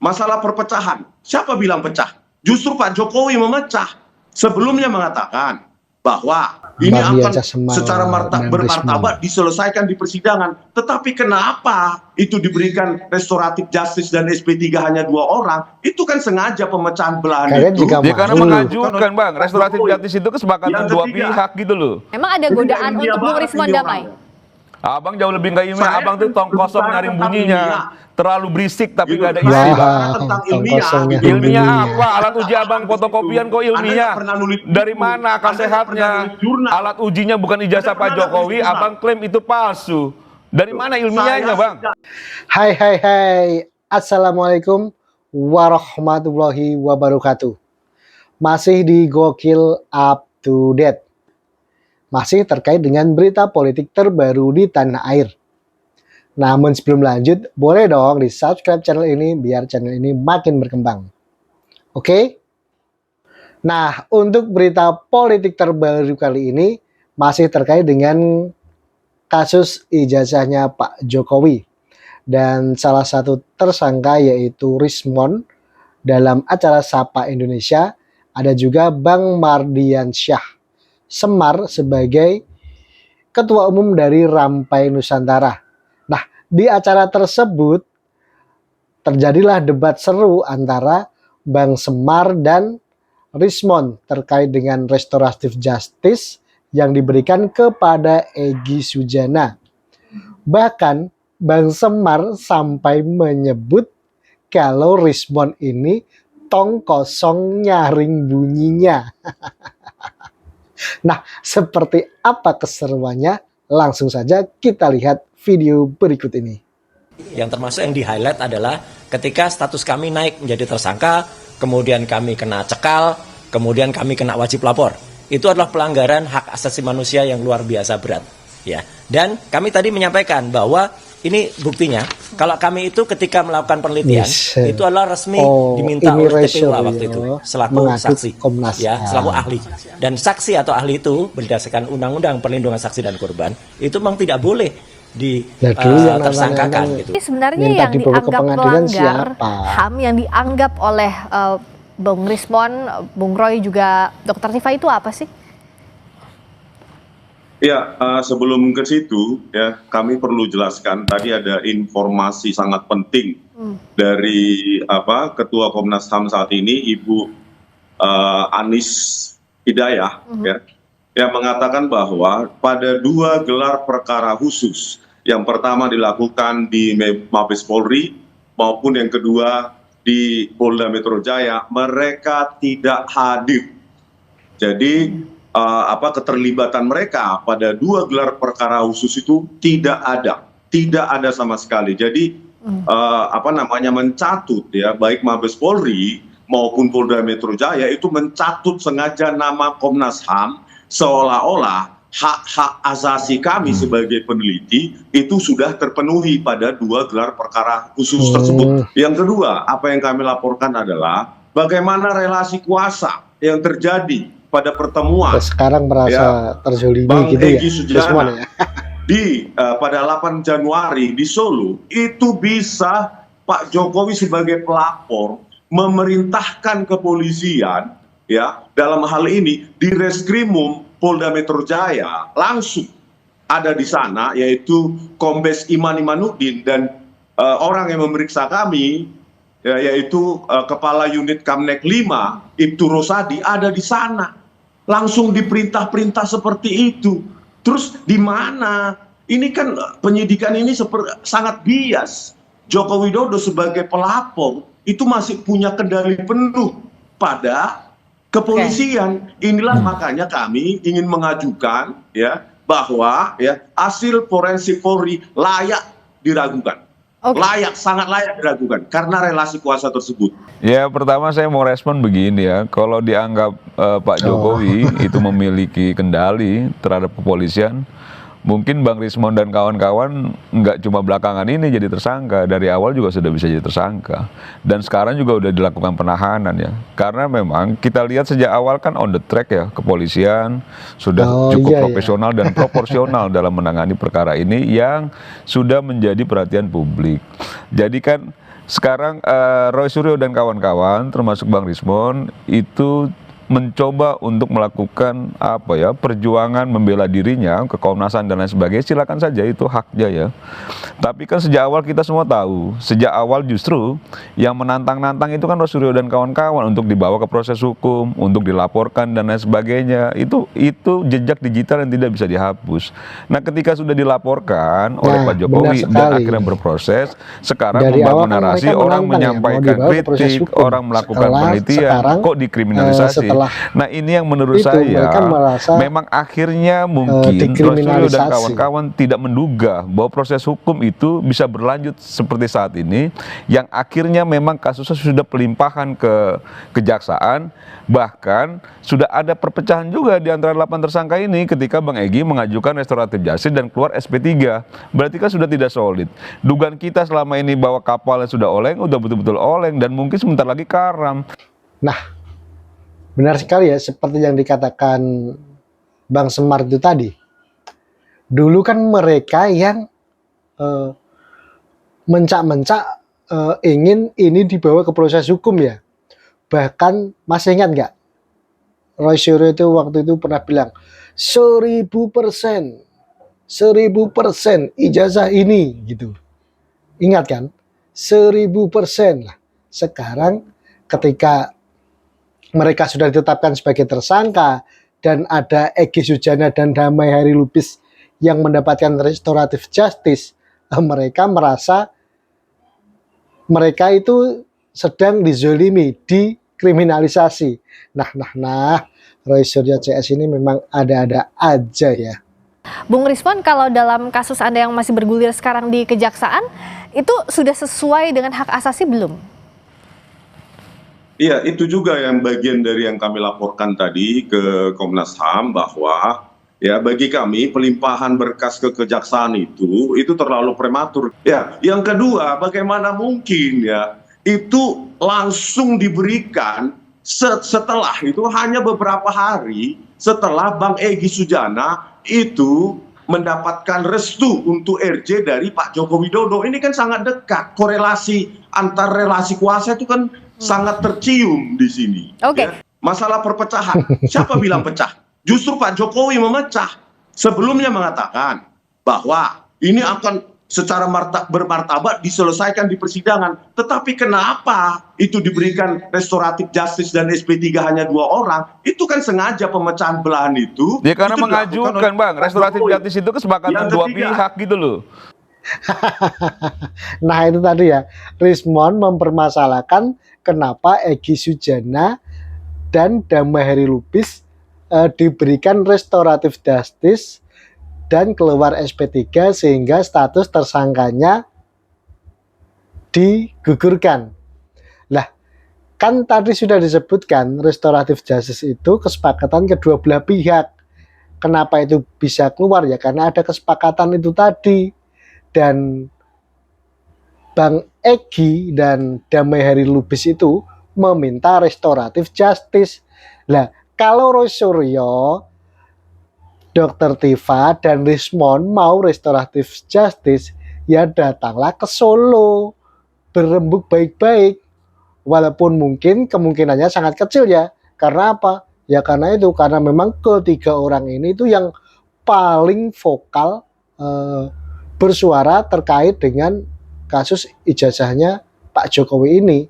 masalah perpecahan. Siapa bilang pecah? Justru Pak Jokowi memecah. Sebelumnya mengatakan bahwa ini akan secara bermartabat diselesaikan di persidangan. Tetapi kenapa itu diberikan restoratif justice dan SP3 hanya 2 orang? Itu kan sengaja pemecahan belahan itu. Ya karena menghancurkan, Bang. Restoratif justice itu kesepakatan dua pihak gitu loh. Emang ada godaan untuk Bung Rismon damai? Abang jauh lebih nggak ilmiah. Abang tuh tong kosong nyaring bunyinya. Terlalu berisik tapi nggak ada isi, Bang. Tentang ilmiah. Ilmiah apa? Alat uji abang fotokopian kok ilmiah? Dari mana akal sehatnya? Alat ujinya bukan ijazah Pak Jokowi, abang klaim itu palsu. Dari mana ilmiahnya, Bang? Hai. Assalamualaikum warahmatullahi wabarakatuh. Masih di Gokil Up to Date. Masih terkait dengan berita politik terbaru di tanah air. Namun sebelum lanjut, boleh dong di subscribe channel ini biar channel ini makin berkembang. Oke? Nah, untuk berita politik terbaru kali ini masih terkait dengan kasus ijazahnya Pak Jokowi. Dan salah satu tersangka yaitu Rismon dalam acara Sapa Indonesia. Ada juga Bang Mardiansyah Semar sebagai Ketua Umum dari Rampai Nusantara. Nah, di acara tersebut terjadilah debat seru antara Bang Semar dan Rismon terkait dengan restoratif justice yang diberikan kepada Egy Sujana. Bahkan Bang Semar sampai menyebut kalau Rismon ini tong kosong nyaring bunyinya. Nah, seperti apa keseruannya? Langsung saja kita lihat video berikut ini. Yang termasuk yang di-highlight adalah ketika status kami naik menjadi tersangka, kemudian kami kena cekal, kemudian kami kena wajib lapor. Itu adalah pelanggaran hak asasi manusia yang luar biasa berat. Ya. Dan kami tadi menyampaikan bahwa ini buktinya, kalau kami itu ketika melakukan penelitian, itu adalah resmi diminta oleh TPU waktu itu, selaku saksi, selaku ahli. Dan saksi atau ahli itu berdasarkan Undang-Undang Perlindungan Saksi dan Korban, itu memang tidak boleh ditersangkakan. Gitu. Sebenarnya yang dianggap melanggar HAM, yang dianggap oleh Bung Rismon, Bung Roy juga Dr. Tifa itu apa sih? Ya, sebelum ke situ ya kami perlu jelaskan tadi ada informasi sangat penting dari Ketua Komnas HAM saat ini Ibu Anis Hidayah ya yang mengatakan bahwa pada 2 gelar perkara khusus, yang pertama dilakukan di Mabes Polri maupun yang kedua di Polda Metro Jaya, mereka tidak hadir. Jadi keterlibatan mereka pada 2 gelar perkara khusus itu tidak ada sama sekali. Jadi mencatut ya baik Mabes Polri maupun Polda Metro Jaya itu mencatut sengaja nama Komnas HAM seolah-olah hak-hak asasi kami sebagai peneliti itu sudah terpenuhi pada 2 gelar perkara khusus tersebut. Yang kedua, apa yang kami laporkan adalah bagaimana relasi kuasa yang terjadi pada pertemuan sekarang merasa terzolimi Bang gitu Egy ya, Sujana pada 8 Januari di Solo, itu bisa Pak Jokowi sebagai pelapor memerintahkan kepolisian ya dalam hal ini di Reskrimum Polda Metro Jaya langsung ada di sana, yaitu Kombes Iman Imanuddin dan orang yang memeriksa kami yaitu Kepala Unit Kamnek 5 Ibtu Rosadi ada di sana. Langsung diperintah-perintah seperti itu. Terus di mana? Ini kan penyidikan ini sangat bias. Joko Widodo sebagai pelapor itu masih punya kendali penuh pada kepolisian. Inilah makanya kami ingin mengajukan ya bahwa ya hasil forensik Polri layak diragukan. Sangat layak diragukan karena relasi kuasa tersebut. Ya, pertama saya mau respon begini ya, kalau dianggap Pak Jokowi itu memiliki kendali terhadap kepolisian, mungkin Bang Rismon dan kawan-kawan nggak cuma belakangan ini jadi tersangka, dari awal juga sudah bisa jadi tersangka. Dan sekarang juga udah dilakukan penahanan ya. Karena memang kita lihat sejak awal kan on the track ya, kepolisian sudah cukup profesional dan proporsional dalam menangani perkara ini yang sudah menjadi perhatian publik. Jadi kan Sekarang Roy Suryo dan kawan-kawan, termasuk Bang Rismon, itu mencoba untuk melakukan perjuangan membela dirinya ke Komnas HAM dan lain sebagainya, silakan saja, itu haknya ya. Tapi kan sejak awal kita semua tahu, sejak awal justru yang menantang-nantang itu kan Roy Suryo dan kawan-kawan untuk dibawa ke proses hukum, untuk dilaporkan dan lain sebagainya. Itu jejak digital yang tidak bisa dihapus. Nah, ketika sudah dilaporkan oleh Pak Jokowi dan akhirnya berproses, sekarang dari membangun narasi, orang menyampaikan kritik, orang melakukan penelitian, kok dikriminalisasi. Nah, ini yang menurut saya memang akhirnya mungkin Roy Suryo dan kawan-kawan tidak menduga bahwa proses hukum itu bisa berlanjut seperti saat ini, yang akhirnya memang kasusnya sudah pelimpahan ke kejaksaan, bahkan sudah ada perpecahan juga di antara 8 tersangka ini ketika Bang Egy mengajukan restoratif justice dan keluar SP3. Berarti kan sudah tidak solid. Dugaan kita selama ini bahwa kapalnya sudah oleng, udah betul-betul oleng, dan mungkin sebentar lagi karam. Nah, benar sekali ya, seperti yang dikatakan Bang Semar itu tadi. Dulu kan mereka yang mencak-mencak ingin ini dibawa ke proses hukum ya. Bahkan masih ingat nggak? Roy Suryo itu waktu itu pernah bilang 1000% ijazah ini gitu. Ingat kan? 1000% lah. Sekarang ketika mereka sudah ditetapkan sebagai tersangka dan ada Egy Sujana dan Damai Hari Lubis yang mendapatkan restoratif justice, mereka merasa mereka itu sedang dizolimi, dikriminalisasi. Nah, Roy Suryo CS ini memang ada-ada aja ya. Bung Rismon, kalau dalam kasus Anda yang masih bergulir sekarang di kejaksaan, itu sudah sesuai dengan hak asasi belum? Iya, itu juga yang bagian dari yang kami laporkan tadi ke Komnas HAM, bahwa ya bagi kami pelimpahan berkas ke kejaksaan itu terlalu prematur. Ya, yang kedua, bagaimana mungkin ya itu langsung diberikan setelah itu hanya beberapa hari setelah Bang Egy Sujana itu mendapatkan restu untuk RJ dari Pak Joko Widodo. Ini kan sangat dekat, korelasi antar relasi kuasa itu kan sangat tercium di sini. Oke. Ya. Masalah perpecahan, siapa bilang pecah? Justru Pak Jokowi memecah. Sebelumnya mengatakan bahwa ini akan secara bermartabat diselesaikan di persidangan. Tetapi kenapa itu diberikan restoratif justice dan SP3 hanya 2 orang? Itu kan sengaja pemecahan belahan itu. Ya karena itu mengajukan Bang, restoratif justice itu kesepakatan dua pihak gitu loh. Nah itu tadi ya, Rismon mempermasalahkan kenapa Egy Sujana dan Damai Hari Lubis diberikan restoratif justice dan keluar SP3 sehingga status tersangkanya digugurkan. Lah, kan tadi sudah disebutkan restoratif justice itu kesepakatan kedua belah pihak. Kenapa itu bisa keluar ya? Karena ada kesepakatan itu tadi. Dan Bang Egy dan Damai Hari Lubis itu meminta restoratif justice. Lah, kalau Roy Suryo, Dr. Tifa dan Rismon mau restoratif justice, ya datanglah ke Solo, berembuk baik-baik. Walaupun mungkin kemungkinannya sangat kecil ya. Karena apa? Ya karena itu, karena memang ketiga orang ini itu yang paling vokal bersuara terkait dengan kasus ijazahnya Pak Jokowi ini.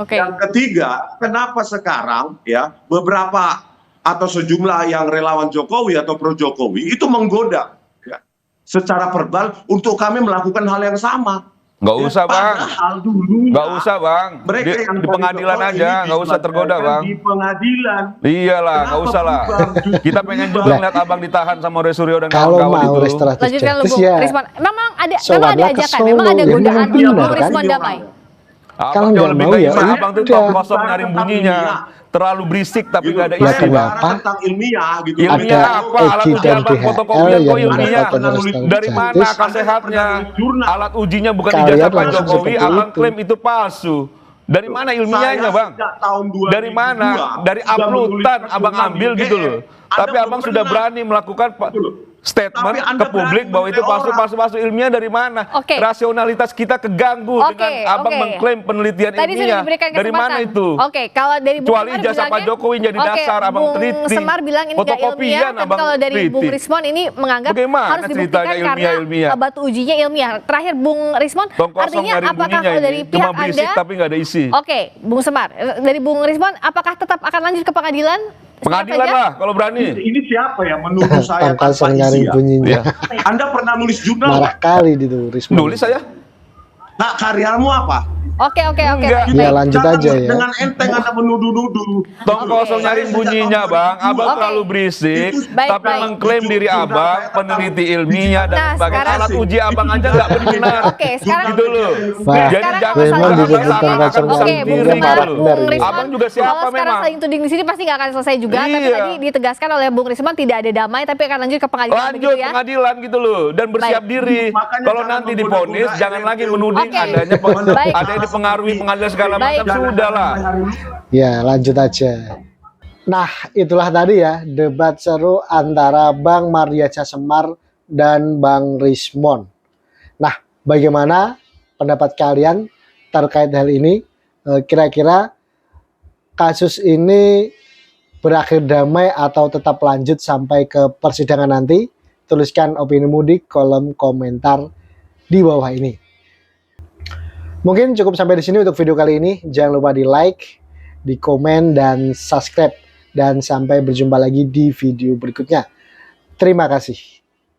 Oke. Yang ketiga, kenapa sekarang ya beberapa atau sejumlah yang relawan Jokowi atau pro Jokowi itu menggoda ya, secara verbal untuk kami melakukan hal yang sama. Nggak usah Bang, nggak usah Bang, Mereka di pengadilan aja, nggak usah tergoda Bang. Di pengadilan. Iyalah, nggak usah lah. Kita pengen juga ngeliat Abang ditahan sama Roy Suryo dan kalau kawan-kawan mau itu. restoratif Lanjutkan lu, justice Bung ya Rismon. Memang ada ajakan, Solo, memang ada ya, godaan benar, Bung kan? Rismon Damai. Abang nggak jauh lebih mau baik, ya Abang tuh udah. kosong nyari bunyinya. Terlalu berisik tapi nggak ada Ya, isi. kenapa? Tentang ilmiah gitu. Ilmiah Ada apa? Alat Egy uji dan Abang DHL fotokopian yang kok ilmiah. mendapatkan restoratif Dari mana justice. akal sehatnya? Alat ujinya bukan Kalian ijazah Pak langsung Jokowi, seperti Abang itu. klaim itu palsu. Dari mana ilmiahnya Saya Bang? sejak tahun 2002 Dari mana? Dari sudah uploadan menuliskan Abang jurnal ambil gitu loh. UGM. Tapi Anda Abang belum sudah pernah. berani melakukan statement Tapi Anda ke publik berani bahwa itu menilai palsu ilmiah dari mana? Oke. Rasionalitas kita keganggu dengan abang mengklaim penelitian Tadi sudah ilmiah. diberikan Dari mana kesempatan. itu? Oke, kalau dari Bung Kecuali Semar jasa Pak bilangnya- Jokowi jadi dasar abang Bung teliti. Semar bilang ini nggak Fotokopian ilmiah, tapi abang kalau dari Bung teliti. Rismon ini menganggap Bagaimana harus dibuktikan ceritanya karena ilmiah? batu ujinya ilmiah. Terakhir Bung Rismon, Tong kosong artinya nyari apakah bunyinya kalau ini. dari Cuma pihak berisik Anda? tapi nggak ada isi. Oke, Bung Semar, dari Bung Rismon, apakah tetap akan lanjut ke pengadilan? Pengadilan Siap saja? lah kalau berani. Ini siapa yang menuduh saya Tong tanpa kosong isi nyari ya? bunyinya. Iya. Anda pernah nulis jurnal? Marah kali itu Rismon. Nulis saya. Nah, karyamu apa? Oke. Enggak. baik. Ya, lanjut Jangan aja ya. Dengan enteng Anda menuduh-nuduh. Tong kosong nyari Saya bunyinya sejak bang, tahun abang 2002. terlalu berisik, Baik, tapi baik. mengklaim diri abang peneliti ilmiah dan Nah, sebagai sekarang- alat uji abang aja nggak benar. Oke, sekarang- gitu loh. Wah, Jadi Sekarang jangan kalau Raymond saling disebut tuding- tong kosong Oke, nyari Bung bunyinya, Semar, marah Bung benar gitu. Rismon, Abang juga siapa kalau sekarang memang? saling tuding di sini pasti nggak akan selesai juga. Tapi Iya. tadi ditegaskan oleh Bung Rismon tidak ada damai, tapi akan lanjut ke pengadilan Lanjut begitu ya. pengadilan gitu loh dan bersiap Baik. diri. Makanya Kalau jangan nanti menggoda-goda divonis jangan lagi menuding Oke. adanya Baik. ada yang dipengaruhi pengadilan segala Baik. macam sudah lah. Ya, lanjut aja. Nah, itulah tadi ya debat seru antara Bang Mardiansyah Semar dan Bang Rismon. Nah, bagaimana pendapat kalian terkait hal ini? Kira-kira kasus ini berakhir damai atau tetap lanjut sampai ke persidangan nanti? Tuliskan opinimu di kolom komentar di bawah ini. Mungkin cukup sampai di sini untuk video kali ini. Jangan lupa di like, di komen, dan subscribe. Dan sampai berjumpa lagi di video berikutnya. Terima kasih.